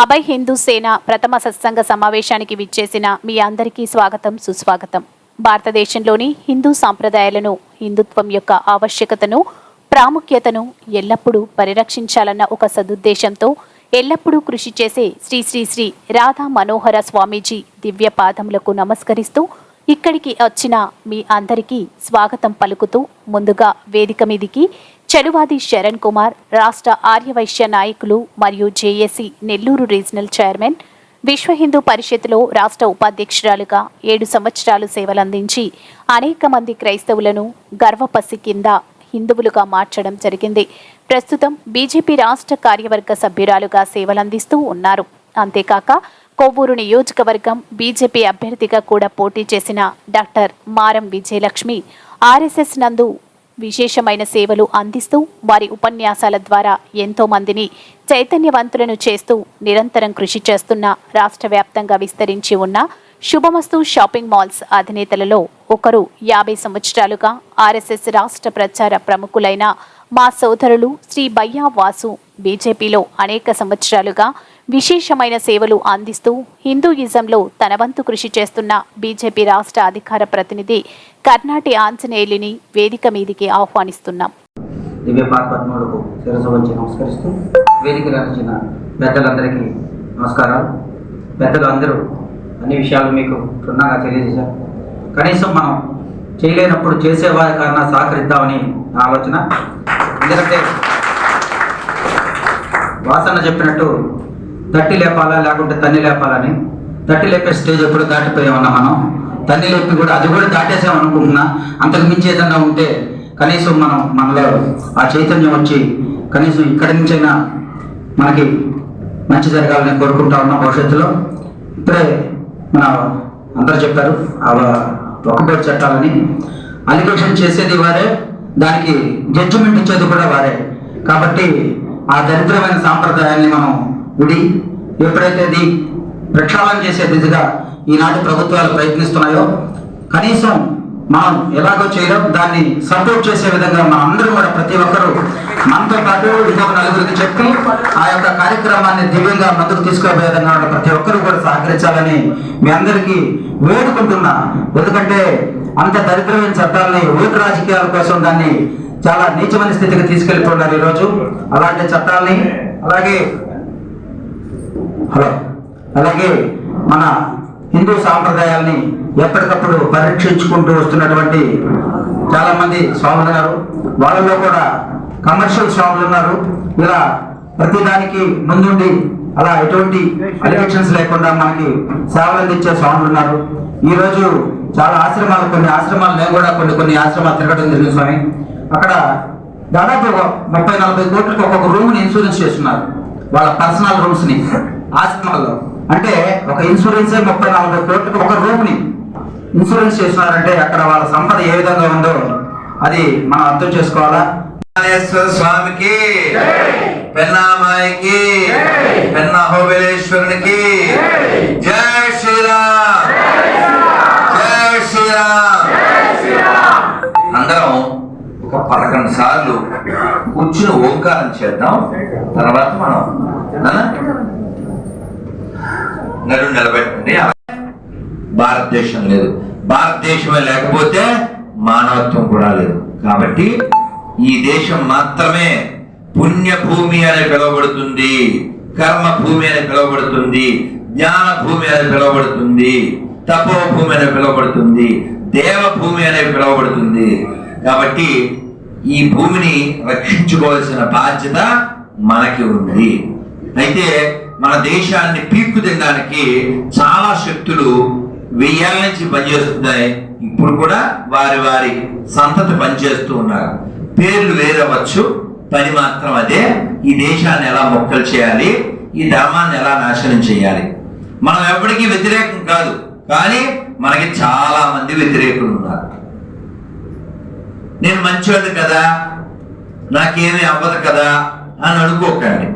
అభయ్ హిందూ సేన ప్రథమ సత్సంగ సమావేశానికి విచ్చేసిన మీ అందరికీ స్వాగతం సుస్వాగతం. భారతదేశంలోని హిందూ సాంప్రదాయాలను, హిందుత్వం యొక్క ఆవశ్యకతను, ప్రాముఖ్యతను ఎల్లప్పుడూ పరిరక్షించాలన్న ఒక సదుద్దేశంతో ఎల్లప్పుడూ కృషి చేసే శ్రీ శ్రీ శ్రీ రాధా మనోహర స్వామీజీ దివ్య పాదములకు నమస్కరిస్తూ ఇక్కడికి వచ్చిన మీ అందరికీ స్వాగతం పలుకుతూ ముందుగా వేదిక మీదికి చెరువాది శరణ్ కుమార్, రాష్ట్ర ఆర్యవైశ్య నాయకులు మరియు జేఏసీ నెల్లూరు రీజనల్ చైర్మన్, విశ్వ హిందూ పరిషత్లో రాష్ట్ర ఉపాధ్యక్షురాలుగా 7 సంవత్సరాలు సేవలందించి అనేక మంది క్రైస్తవులను గర్వపసి కింద హిందువులుగా మార్చడం జరిగింది. ప్రస్తుతం బీజేపీ రాష్ట్ర కార్యవర్గ సభ్యురాలుగా సేవలందిస్తూ ఉన్నారు. అంతేకాక కొవ్వూరు నియోజకవర్గం బీజేపీ అభ్యర్థిగా కూడా పోటీ చేసిన డాక్టర్ మారం విజయలక్ష్మి ఆర్ఎస్ఎస్ నందు విశేషమైన సేవలు అందిస్తూ వారి ఉపన్యాసాల ద్వారా ఎంతో మందిని చైతన్యవంతులను చేస్తూ నిరంతరం కృషి చేస్తున్న రాష్ట్ర వ్యాప్తంగా విస్తరించి ఉన్న శుభమస్తు షాపింగ్ మాల్స్ అధినేతలలో ఒకరు. 50 సంవత్సరాలుగా ఆర్ఎస్ఎస్ రాష్ట్ర ప్రచార ప్రముఖులైన మా సోదరులు శ్రీ బయ్యా వాసు బీజేపీలో అనేక సంవత్సరాలుగా విశేషమైన సేవలు అందిస్తూ హిందూయిజంలో తన వంతు కృషి చేస్తున్న బీజేపీ రాష్ట్ర అధికార ప్రతినిధి కర్ణాటి ఆంజనేయులిని వేదిక మీదికి ఆహ్వానిస్తున్నాం. నమస్కరిస్తూ వేదిక రాసిన పెద్దలందరికీ నమస్కారాలు. పెద్దలు అందరూ అన్ని విషయాలు మీకు క్షుణ్ణంగా తెలియజేశారు. కనీసం మనం చేయలేనప్పుడు చేసేవారి కారణం సహకరిద్దామని ఆలోచన. ఎందుకంటే వాసన చెప్పినట్టు తట్టి లేపాలా లేకుంటే తన్ని లేపాలని. తట్టి లేపే స్టేజ్ ఎప్పుడు దాటిపోయామన్నా మనం, తన్ని లేపి కూడా అది కూడా దాటేసామనుకుంటున్నా. అంతకు మించి ఏదన్నా ఉంటే కనీసం మనలో ఆ చైతన్యం వచ్చి కనీసం ఇక్కడి నుంచైనా మనకి మంచి జరగాలని కోరుకుంటా ఉన్నాం భవిష్యత్తులో. ఇప్పుడే మన అందరూ చెప్పారు ఒక్కబడి చట్టాలని. అలిగేషన్ చేసేది వారే, దానికి జడ్జిమెంట్ ఇచ్చేది కూడా వారే. కాబట్టి ఆ దరిద్రమైన సాంప్రదాయాన్ని మనం విడి ఎప్పుడైతే ఇది ప్రక్షాళన చేసే దిశగా ఈనాటి ప్రభుత్వాలు ప్రయత్నిస్తున్నాయో, కనీసం మనం ఎలాగో చేయడం దాన్ని సపోర్ట్ చేసే విధంగా మన అందరూ కూడా ప్రతి ఒక్కరూ మనతో పాటు ఇంకొక నలుగురికి చెప్పి ఆ యొక్క కార్యక్రమాన్ని దివ్యంగా ముందుకు తీసుకునే విధంగా ప్రతి ఒక్కరూ కూడా సహకరించాలని మీ అందరికీ వేడుకుంటున్నా. ఎందుకంటే అంత దరిద్రమైన చట్టాలని ఓటు రాజకీయాల కోసం దాన్ని చాలా నీచమైన స్థితికి తీసుకెళ్తున్నారు ఈరోజు. అలాంటి చట్టాలని అలాగే మన హిందూ సాంప్రదాయాల్ని ఎప్పటికప్పుడు పరీక్షించుకుంటూ వస్తున్నటువంటి చాలా మంది స్వాములు ఉన్నారు. వాళ్ళలో కూడా కమర్షియల్ స్వాములు ఉన్నారు. ఇలా ప్రతిదానికి ముందుండి అలా ఎటువంటి అలిగేషన్స్ లేకుండా మనకి సేవలు అందించే స్వాములు ఉన్నారు. ఈరోజు చాలా కొన్ని ఆశ్రమాలు నేను కూడా కొన్ని ఆశ్రమాలు తిరగడం జరిగింది స్వామి. అక్కడ దాదాపు 30-40 కోట్లకి ఒక్కొక్క రూమ్ని ఇన్సూరెన్స్ చేస్తున్నారు, వాళ్ళ పర్సనల్ రూమ్స్ని ఆశ్రమాల్లో. అంటే ఒక ఇన్సూరెన్సే 30-40 కోట్లకి ఒక రూమ్ని ఇన్సూరెన్స్ చేస్తున్నారంటే అక్కడ వాళ్ళ సంపద ఏ విధంగా ఉందో అది మనం అర్థం చేసుకోవాలా. స్వామికి, పెన్నామాయికి, పెన్నా హోబేశ్వరునికి జై శ్రీరామ్, జై శ్రీరామ్. అందరం ఒక 11 సార్లు కూర్చుని ఓంకారం చేద్దాం. తర్వాత మనం నడు నిలబెట్టండి. భారతదేశం లేదు, భారతదేశమే లేకపోతే మానవత్వం కూడా లేదు. కాబట్టి ఈ దేశం మాత్రమే పుణ్యభూమి అని పిలువబడుతుంది, కర్మ భూమి అని పిలువబడుతుంది, జ్ఞాన భూమి అని పిలువబడుతుంది, తపోభూమి అని పిలువబడుతుంది, దేవభూమి అని పిలువబడుతుంది. కాబట్టి ఈ భూమిని రక్షించుకోవాల్సిన బాధ్యత మనకి ఉంది. అయితే మన దేశాన్ని పీక్కు తినడానికి చాలా శక్తులు 1000 ఏళ్ల నుంచి పనిచేస్తున్నాయి. ఇప్పుడు కూడా వారి సంతతి పనిచేస్తూ ఉన్నారు. పేర్లు వేరవచ్చు, పని మాత్రం అదే. ఈ దేశాన్ని ఎలా మొక్కలు చేయాలి, ఈ ధర్మాన్ని ఎలా నాశనం చేయాలి. మనం ఎప్పటికీ వ్యతిరేకం కాదు, కానీ మనకి చాలా మంది వ్యతిరేకులు ఉన్నారు. నేను మంచివాడిని కదా, నాకేమీ అవ్వదు కదా అని అనుకోకండి.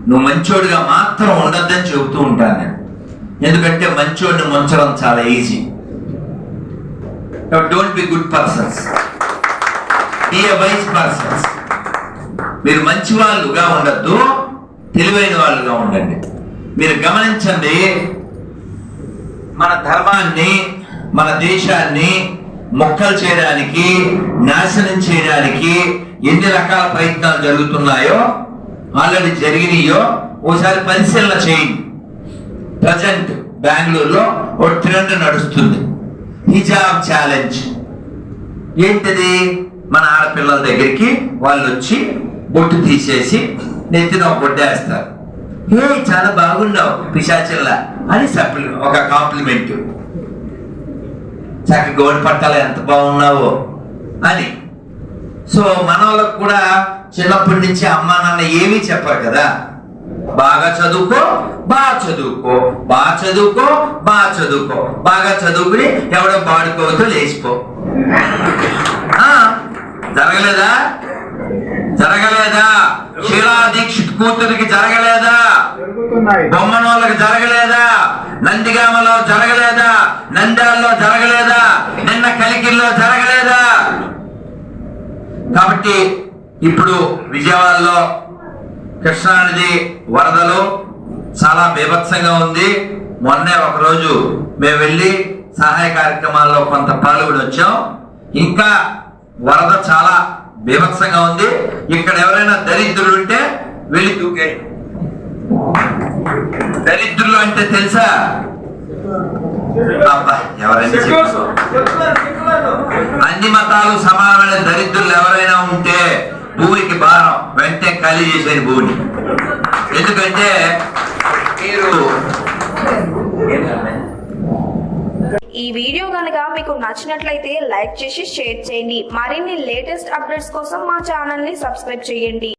నువ్వు మంచోడిగా మాత్రం ఉండద్దని చెబుతూ ఉంటాను నేను. ఎందుకంటే మంచోడిని ముంచడం చాలా easy. Don't be good persons, be a wise persons. మీరు మంచి వాళ్ళుగా ఉండద్దు, తెలివైన వాళ్ళుగా ఉండండి. మీరు గమనించండి, మన ధర్మాన్ని, మన దేశాన్ని మొక్కలు చేయడానికి, నాశనం చేయడానికి ఎన్ని రకాల ప్రయత్నాలు జరుగుతున్నాయో, ఆల్రెడీ జరిగినాయో ఓసారి పరిశీలన చేయండి. ప్రజెంట్ బెంగళూరులో ఒక ట్రెండ్ నడుస్తుంది, హిజాబ్ ఛాలెంజ్. ఏంటిది? మన ఆడపిల్లల దగ్గరికి వాళ్ళు వచ్చి బొట్టు తీసేసి నెత్తిన ఒక బొట్టేస్తారు. హే చాలా బాగున్నావు పిశాచిల్లా అని ఒక కాంప్లిమెంట్. చక్కగా గోడి పట్టాలు ఎంత బాగున్నావో అని. సో మన వాళ్ళకు కూడా చిన్నప్పటి నుంచి అమ్మా నాన్న ఏమీ చెప్పరు కదా, బాగా చదువుకో, బాగా చదువుకో, బాగా చదువుకో, బాగా చదువుకో, బాగా చదువుకుని ఎవడో బాడుకోవతో లేచిపో. జరగలేదా? జరగలేదా? షీలా దీక్షిత్ కూతురికి జరగలేదా? బొమ్మనోళ్ళకి జరగలేదా? నందిగామలో జరగలేదా? నంద్యాలలో జరగలేదా? నిన్న కలికిల్లో జరగలేదా? కాబట్టి ఇప్పుడు విజయవాడలో కృష్ణానది వరదలు చాలా బీభత్సంగా ఉంది. మొన్నే ఒకరోజు మేము వెళ్ళి సహాయ కార్యక్రమాల్లో కొంత పాల్గొని వచ్చాం. ఇంకా వరద చాలా బీభత్సంగా ఉంది. ఇక్కడ ఎవరైనా దరిద్రులు ఉంటే వెళ్ళి దూకే. దరిద్రులు అంటే తెలుసా? అబ్బా ఎవరైనా అన్ని మతాలు సమానమైన దరిద్రులు ఎవరైనా ఉంటే భూమికి భారం, వెంటనే ఖాళీ చేసేది భూమిని. ఎందుకంటే మీరు ఈ వీడియో కనుక మీకు నచ్చినట్లయితే లైక్ చేసి షేర్ చేయండి. మరిన్ని లేటెస్ట్ అప్డేట్స్ కోసం మా ఛానల్ ని సబ్స్క్రైబ్ చేయండి.